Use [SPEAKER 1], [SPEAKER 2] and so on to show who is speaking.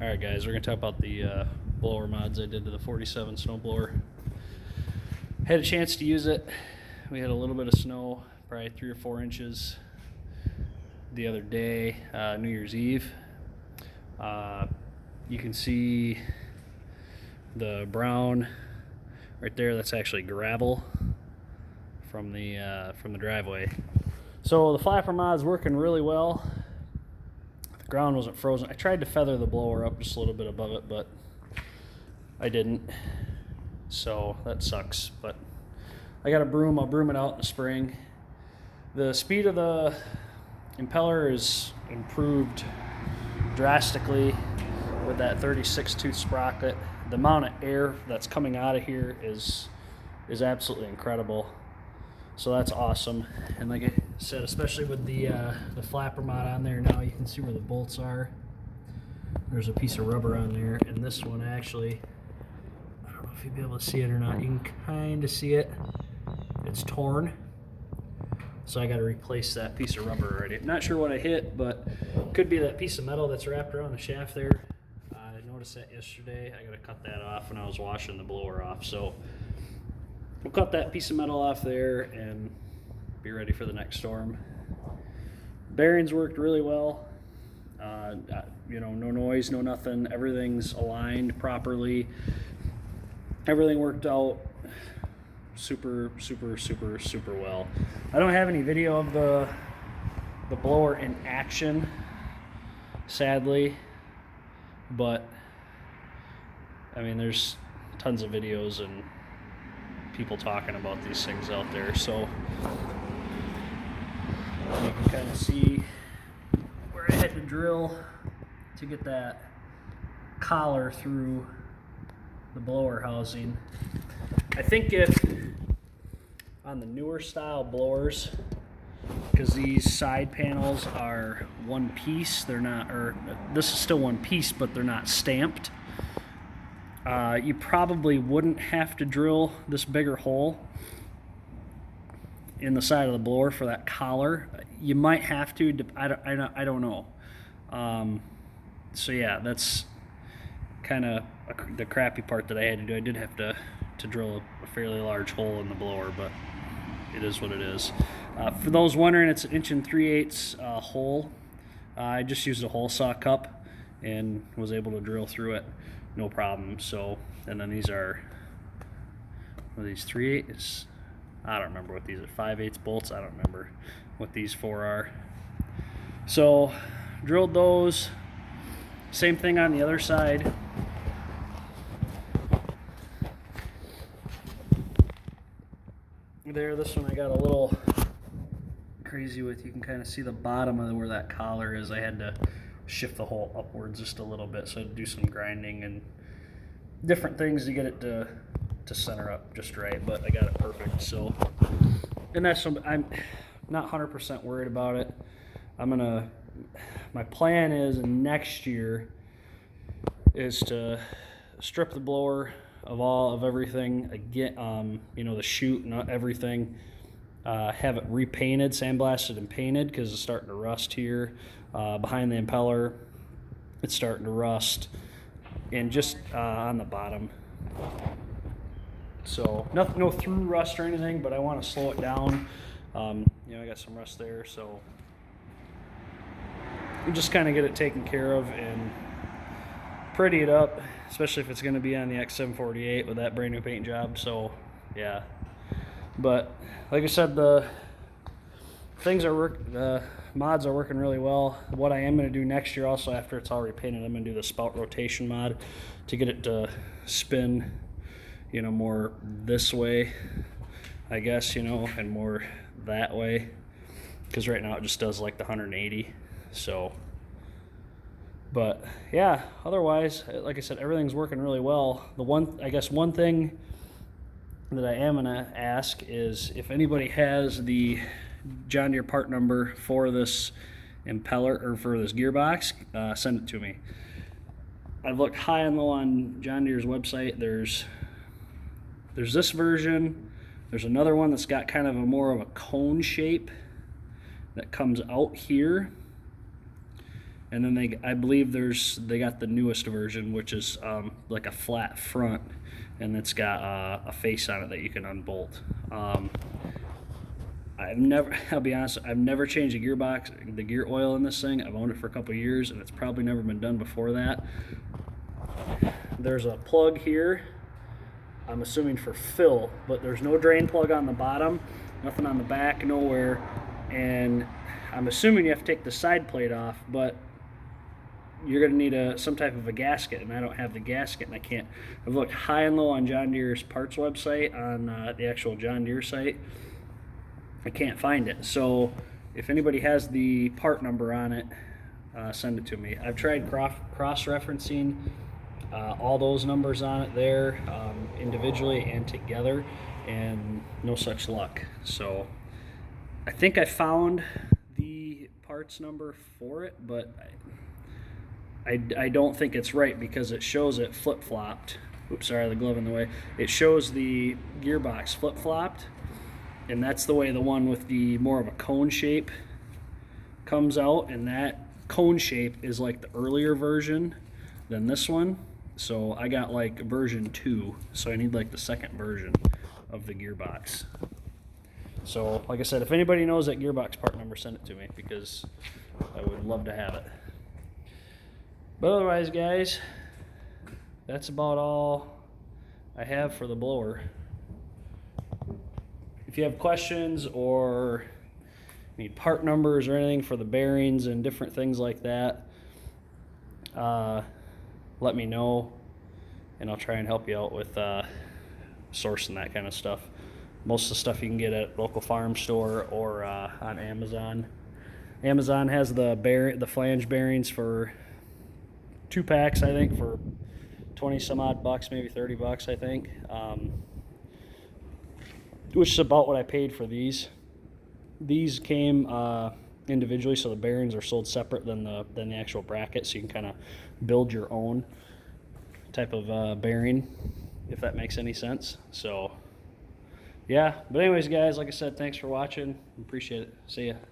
[SPEAKER 1] Alright guys, we're going to talk about the blower mods I did to the 47 snowblower. Had a chance to use it. We had a little bit of snow, probably 3 or 4 inches the other day, New Year's Eve. You can see the brown right there, that's actually gravel from the driveway. So the flapper mod's working really well. The ground wasn't frozen. I tried to feather the blower up just a little bit above it, but I didn't. So that sucks. But I got a broom. I'll broom it out in the spring. The speed of the impeller is improved drastically with that 36 tooth sprocket. The amount of air that's coming out of here is absolutely incredible. So that's awesome. And like I said, especially with the flapper mod on there now, you can see where the bolts are. There's a piece of rubber on there, and this one actually, I don't know if you'll be able to see it or not. You can kind of see it. It's torn. So I got to replace that piece of rubber already. Not sure what I hit, but could be that piece of metal that's wrapped around the shaft there. I noticed that yesterday. I got to cut that off when I was washing the blower off. So we'll cut that piece of metal off there and be ready for the next storm. Bearings worked really well. You know, no noise, no nothing. Everything's aligned properly. Everything worked out super well. I don't have any video of the blower in action, sadly, but I mean, there's tons of videos and people talking about these things out there, so you can kind of see where I had to drill to get that collar through the blower housing. I think if on the newer style blowers, because these side panels are one piece, they're not, or this is still one piece, but they're not stamped. You probably wouldn't have to drill this bigger hole in the side of the blower for that collar. You might have to. I don't know. So yeah, that's kind of the crappy part that I had to do. I did have to drill a fairly large hole in the blower, but it is what it is. For those wondering, it's an 1 3/8 hole. I just used a hole saw cup and was able to drill through it, no problem. So, and then these are these 3/8. I don't remember what these are. 5/8 bolts. I don't remember what these 4 are. So, drilled those. Same thing on the other side. There, this one I got a little crazy with. You can kind of see the bottom of where that collar is. I had to shift the hole upwards just a little bit, so I had to do some grinding and different things to get it to center up just right, but I got it perfect. So, and that's some, I'm not 100% worried about it. My plan is next year is to strip the blower of everything again, you know, the chute and everything, have it repainted, sandblasted and painted, because it's starting to rust here behind the impeller. It's starting to rust, and just on the bottom. So no through rust or anything, but I want to slow it down. You know, I got some rust there, so we just kind of get it taken care of and pretty it up, especially if it's going to be on the X748 with that brand new paint job. So yeah, but like I said, the mods are working really well. What I am going to do next year also, after it's all repainted, I'm going to do the spout rotation mod to get it to spin, you know, more this way, I guess, you know, and more that way, because right now it just does like the 180. So, but yeah, otherwise, like I said, everything's working really well. One thing that I am gonna ask is if anybody has the John Deere part number for this impeller or for this gearbox, send it to me. I've looked high and low on John Deere's website. There's this version. There's another one that's got kind of more of a cone shape that comes out here. And then I believe they got the newest version, which is like a flat front, and it's got a face on it that you can unbolt. I'll be honest, I've never changed the gear oil in this thing. I've owned it for a couple of years, and it's probably never been done before that. There's a plug here, I'm assuming for fill, but there's no drain plug on the bottom, nothing on the back, nowhere. And I'm assuming you have to take the side plate off, but you're going to need some type of a gasket, and I don't have the gasket, and I've looked high and low on John Deere's parts website, on the actual John Deere site. I can't find it. So if anybody has the part number on it, send it to me. I've tried cross-referencing all those numbers on it there, individually and together, and no such luck. So I think I found the parts number for it, but I don't think it's right, because it shows it flip-flopped. Oops, sorry, the glove in the way. It shows the gearbox flip-flopped, and that's the way the one with the more of a cone shape comes out, and that cone shape is like the earlier version than this one. So I got like version 2, so I need like the second version of the gearbox. So like I said, if anybody knows that gearbox part number, send it to me, because I would love to have it. But otherwise, guys, that's about all I have for the blower. If you have questions or need part numbers or anything for the bearings and different things like that, let me know, and I'll try and help you out with sourcing that kind of stuff. Most of the stuff you can get at local farm store or on Amazon. Amazon has the flange bearings for 2 packs, I think, for 20 some odd bucks, maybe 30 bucks, I think. Which is about what I paid for these. These came individually, so the bearings are sold separate than the actual bracket, so you can kind of build your own type of bearing, if that makes any sense. So yeah, but anyways, guys, like I said, thanks for watching. Appreciate it. See ya.